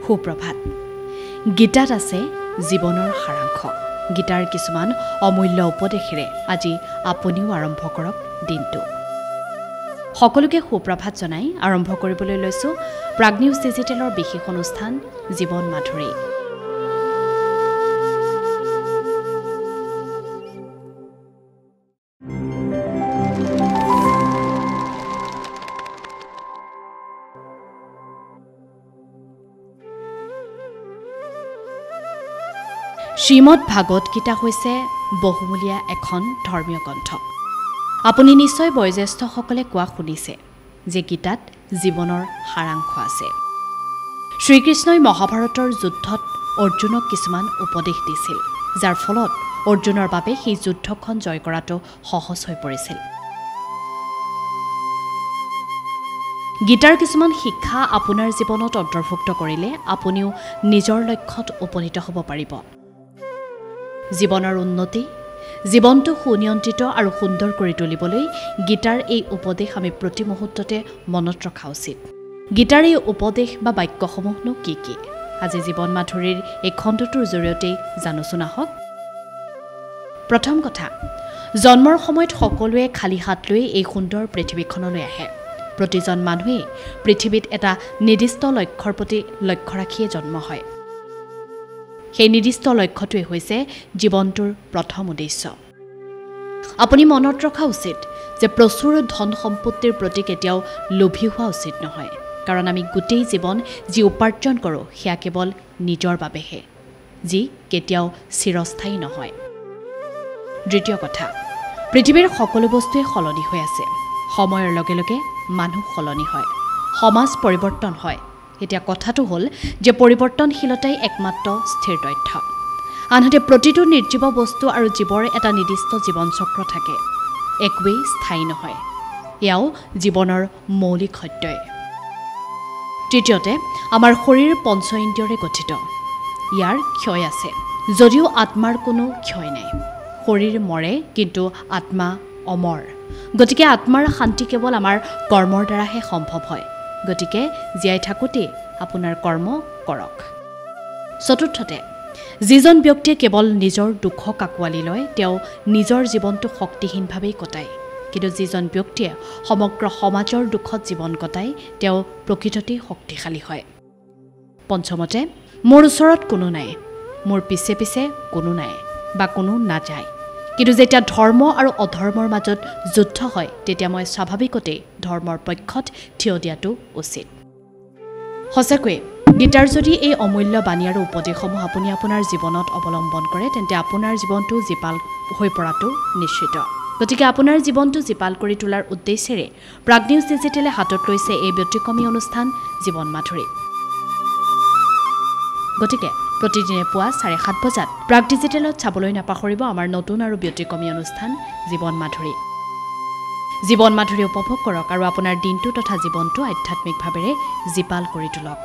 সুপ্ৰভাত। গীতাত আছে জীৱনৰ সাৰাংশ। গীতাৰ কিছুমান অমূল্য উপদেশেৰে আজি আপুনিও আৰম্ভ কৰক দিনটো। সকলোকে সুপ্ৰভাত জনাই আৰম্ভ কৰিবলৈ লৈছোঁ প্ৰাগ নিউজ ডিজিটেলৰ বিশেষ অনুষ্ঠান জীৱন মাধুৰী। শ্ৰীমদ ভাগৱত গীতা হৈছে বহুমূলীয়া এখন ধৰ্মীয় গ্ৰন্থ। আপুনি নিশ্চয় বয়োজ্যেষ্ঠসকলে কোৱা শুনিছে যে গীতাত জীৱনৰ সাৰাংশ আছে। শ্ৰীকৃষ্ণই মহাভাৰতৰ যুদ্ধত অৰ্জুনক কিছুমান উপদেশ দিছিল, যাৰ ফলত অৰ্জুনৰ বাবে সেই যুদ্ধখন জয় কৰাটো সহজ হৈ পৰিছিল। গীতাৰ কিছুমান শিক্ষা আপোনাৰ জীৱনত অন্তৰ্ভুক্ত কৰিলে আপুনিও নিজৰ লক্ষ্যত উপনীত হ'ব পাৰিব। জীৱনৰ উন্নতি, জীৱনটো সুনিয়ন্ত্ৰিত আৰু সুন্দৰ কৰি তুলিবলৈ গীতাৰ এই উপদেশ আমি প্ৰতি মুহূৰ্ততে মনত ৰখা উচিত। গীতাৰ এই উপদেশ বা বাক্যসমূহনো কি কি? আজি জীৱন মাধুৰীৰ এই খণ্ডটোৰ জৰিয়তেই জানোচোন আহক। প্ৰথম কথা, জন্মৰ সময়ত সকলোৱে খালী হাত লৈ এই সুন্দৰ পৃথিৱীখনলৈ আহে। প্ৰতিজন মানুহেই পৃথিৱীত এটা নিৰ্দিষ্ট লক্ষ্যৰ প্ৰতি লক্ষ্য ৰাখিয়ে জন্ম হয়। সেই নিৰ্দিষ্ট লক্ষ্যটোৱে হৈছে জীৱনটোৰ প্ৰথম উদ্দেশ্য। আপুনি মনত ৰখা উচিত যে প্ৰচুৰ ধন সম্পত্তিৰ প্ৰতি কেতিয়াও লোভী হোৱা উচিত নহয়, কাৰণ আমি গোটেই জীৱন যি উপাৰ্জন কৰোঁ সেয়া কেৱল নিজৰ বাবেহে, যি কেতিয়াও চিৰস্থায়ী নহয়। দ্বিতীয় কথা, পৃথিৱীৰ সকলো বস্তুৱে সলনি হৈ আছে। সময়ৰ লগে লগে মানুহ সলনি হয়, সমাজ পৰিৱৰ্তন হয়। এতিয়া কথাটো হ'ল যে পৰিৱৰ্তনশীলতাই একমাত্ৰ স্থিৰ তথ্য। আনহাতে প্ৰতিটো নিৰ্জীৱ বস্তু আৰু জীৱৰ এটা নিৰ্দিষ্ট জীৱন চক্ৰ থাকে, একোৱেই স্থায়ী নহয়। এয়াও জীৱনৰ মৌলিক সত্যই। তৃতীয়তে, আমাৰ শৰীৰ পঞ্চ ইন্দ্ৰিয়ৰে গঠিত। ইয়াৰ ক্ষয় আছে, যদিও আত্মাৰ কোনো ক্ষয় নাই। শৰীৰ মৰে, কিন্তু আত্মা অমৰ। গতিকে আত্মাৰ শান্তি কেৱল আমাৰ কৰ্মৰ দ্বাৰাহে সম্ভৱ হয়। গতিকে জীয়াই থাকোঁতেই আপোনাৰ কৰ্ম কৰক। চতুৰ্থতে, যিজন ব্যক্তিয়ে কেৱল নিজৰ দুখক আঁকোৱালি লয় তেওঁ নিজৰ জীৱনটো শক্তিহীনভাৱেই কটায়, কিন্তু যিজন ব্যক্তিয়ে সমগ্ৰ সমাজৰ দুখত জীৱন কটায় তেওঁ প্ৰকৃততেই শক্তিশালী হয়। পঞ্চমতে, মোৰ ওচৰত কোনো নাই, মোৰ পিছে পিছে কোনো নাই বা কোনো নাযায়, কিন্তু যেতিয়া ধৰ্ম আৰু অধৰ্মৰ মাজত যুদ্ধ হয় তেতিয়া মই স্বাভাৱিকতেই ধৰ্মৰ পক্ষত থিয় দিয়াটো উচিত। সঁচাকৈয়ে গীতাৰ যদি এই অমূল্য বাণী আৰু উপদেশসমূহ আপুনি আপোনাৰ জীৱনত অৱলম্বন কৰে তেন্তে আপোনাৰ জীৱনটো জীপাল হৈ পৰাটো নিশ্চিত। গতিকে আপোনাৰ জীৱনটো জীপাল কৰি তোলাৰ উদ্দেশ্যেৰে প্ৰাগ নিউজ ডিজিটেলে হাতত লৈছে এই ব্যতিক্ৰমী অনুষ্ঠান জীৱন মাধুৰী। গতিকে প্ৰতিদিনে পুৱা 7:30 বজাত প্ৰাগ ডিজিটেলত চাবলৈ নাপাহৰিব আমাৰ নতুন আৰু ব্যতিক্ৰমী অনুষ্ঠান জীৱন মাধুৰী। জীৱন মাধুৰী উপভোগ কৰক আৰু আপোনাৰ দিনটো তথা জীৱনটো আধ্যাত্মিকভাৱেৰে জীপাল কৰি তোলক।